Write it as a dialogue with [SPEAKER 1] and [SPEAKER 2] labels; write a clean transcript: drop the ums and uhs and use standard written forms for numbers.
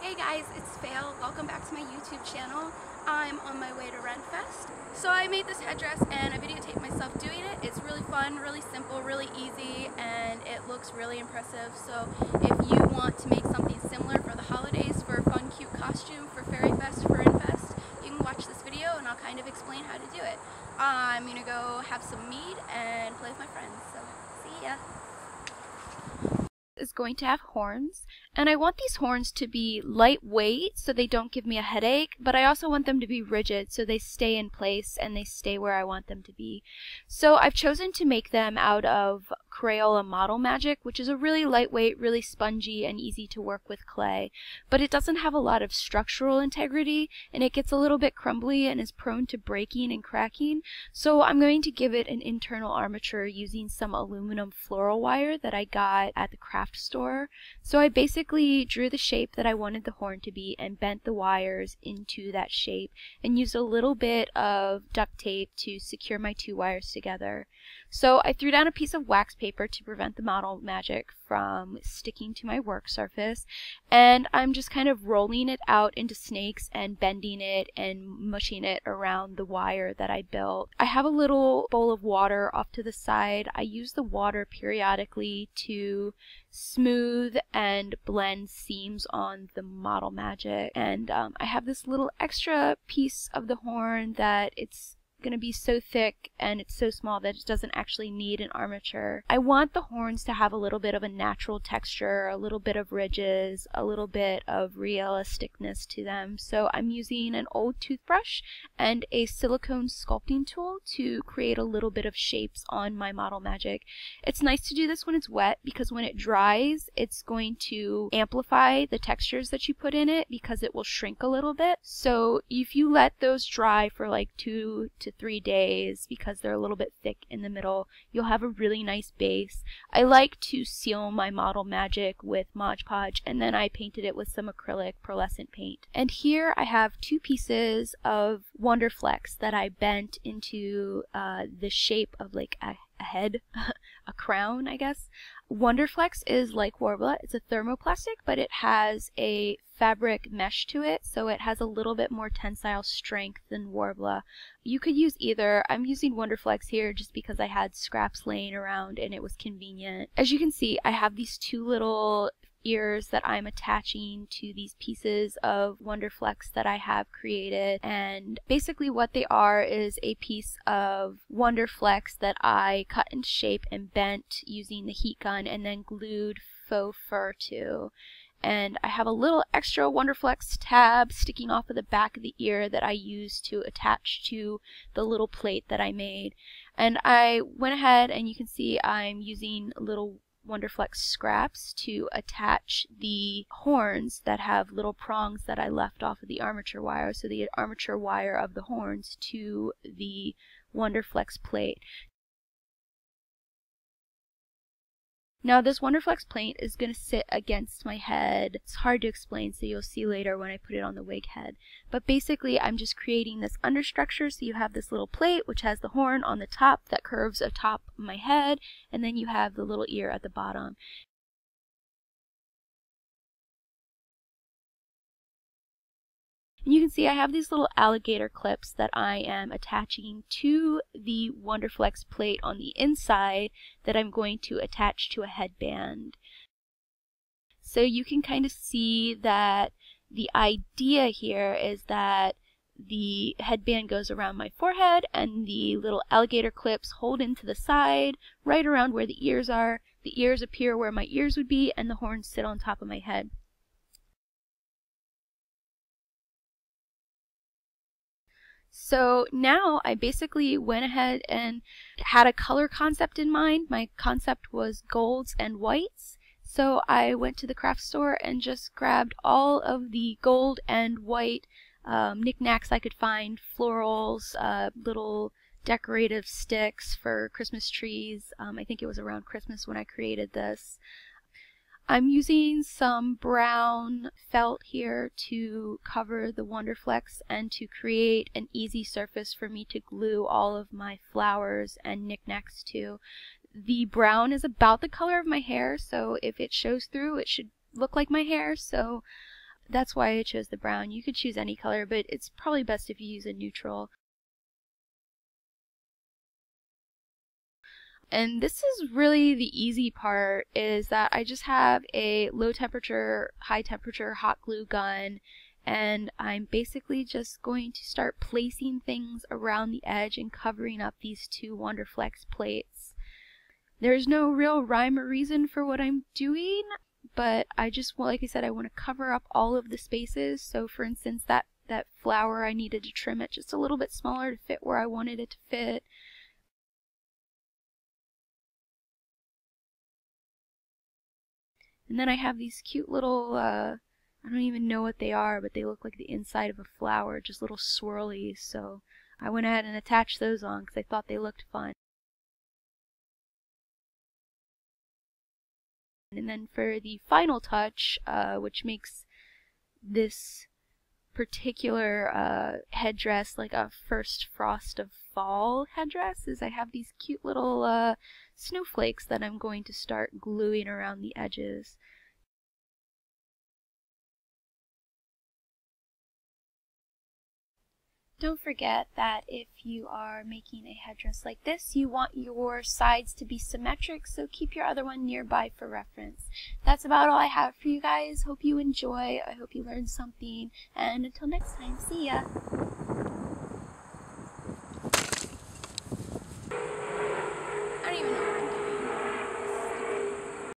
[SPEAKER 1] Hey guys, it's Fail. Welcome back to my YouTube channel. I'm on my way to Renn Fest. So I made this headdress and I videotaped myself doing it. It's really fun, really simple, really easy, and it looks really impressive. So if you want to make something similar for the holidays, for a fun, cute costume, for Fairy Fest, for Renn Fest, you can watch this video and I'll kind of explain how to do it. I'm gonna go have some mead and play with my friends. So see ya. Is going to have horns, and I want these horns to be lightweight so they don't give me a headache, but I also want them to be rigid so they stay in place and they stay where I want them to be. So I've chosen to make them out of Crayola Model Magic, which is a really lightweight, really spongy and easy to work with clay, but it doesn't have a lot of structural integrity and it gets a little bit crumbly and is prone to breaking and cracking. So I'm going to give it an internal armature using some aluminum floral wire that I got at the craft store. So I basically drew the shape that I wanted the horn to be and bent the wires into that shape and used a little bit of duct tape to secure my two wires together. So I threw down a piece of wax paper to prevent the model magic from sticking to my work surface, and I'm just kind of rolling it out into snakes and bending it and mushing it around the wire that I built. I have a little bowl of water off to the side. I use the water periodically to smooth and blend seams on the model magic, and I have this little extra piece of the horn that it's going to be so thick and it's so small that it doesn't actually need an armature. I want the horns to have a little bit of a natural texture, a little bit of ridges, a little bit of realisticness to them. So I'm using an old toothbrush and a silicone sculpting tool to create a little bit of shapes on my model magic. It's nice to do this when it's wet because when it dries, it's going to amplify the textures that you put in it because it will shrink a little bit. So if you let those dry for like 2 to 3 days because they're a little bit thick in the middle, you'll have a really nice base. I like to seal my model magic with Mod Podge, and then I painted it with some acrylic pearlescent paint. And here I have 2 pieces of Wonderflex that I bent into the shape of like a head, a crown, I guess. Wonderflex is like Worbla. It's a thermoplastic, but it has a fabric mesh to it, so it has a little bit more tensile strength than Worbla. You could use either. I'm using Wonderflex here just because I had scraps laying around and it was convenient. As you can see, I have these 2 little ears that I'm attaching to these pieces of Wonderflex that I have created, and basically what they are is a piece of Wonderflex that I cut into shape and bent using the heat gun and then glued faux fur to. And I have a little extra Wonderflex tab sticking off of the back of the ear that I used to attach to the little plate that I made. And I went ahead, and you can see I'm using little Wonderflex scraps to attach the horns that have little prongs that I left off of the armature wire, so the armature wire of the horns to the Wonderflex plate. Now this Wonderflex plate is going to sit against my head. It's hard to explain, so you'll see later when I put it on the wig head. But basically I'm just creating this understructure, so you have this little plate which has the horn on the top that curves atop my head, and then you have the little ear at the bottom. And you can see I have these little alligator clips that I am attaching to the Wonderflex plate on the inside that I'm going to attach to a headband. So you can kind of see that the idea here is that the headband goes around my forehead and the little alligator clips hold into the side right around where the ears are. The ears appear where my ears would be and the horns sit on top of my head. So now I basically went ahead and had a color concept in mind. My concept was golds and whites. So I went to the craft store and just grabbed all of the gold and white knickknacks I could find, florals, little decorative sticks for Christmas trees. I think it was around Christmas when I created this. I'm using some brown felt here to cover the Wonderflex and to create an easy surface for me to glue all of my flowers and knickknacks to. The brown is about the color of my hair, so if it shows through, it should look like my hair. So that's why I chose the brown. You could choose any color, but it's probably best if you use a neutral. And this is really the easy part, is that I just have a low temperature, high temperature hot glue gun, and I'm basically just going to start placing things around the edge and covering up these two Wonderflex plates. There's no real rhyme or reason for what I'm doing, but I just, well, like I said, I want to cover up all of the spaces. So for instance, that flower, I needed to trim it just a little bit smaller to fit where I wanted it to fit. And then I have these cute little, I don't even know what they are, but they look like the inside of a flower, just little swirlies. So I went ahead and attached those on because I thought they looked fun. And then for the final touch, which makes this particular headdress like a first frost of fall headdress, is I have these cute little snowflakes that I'm going to start gluing around the edges. Don't forget that if you are making a headdress like this, you want your sides to be symmetric, so keep your other one nearby for reference. That's about all I have for you guys. Hope you enjoy. I hope you learned something, and until next time, see ya!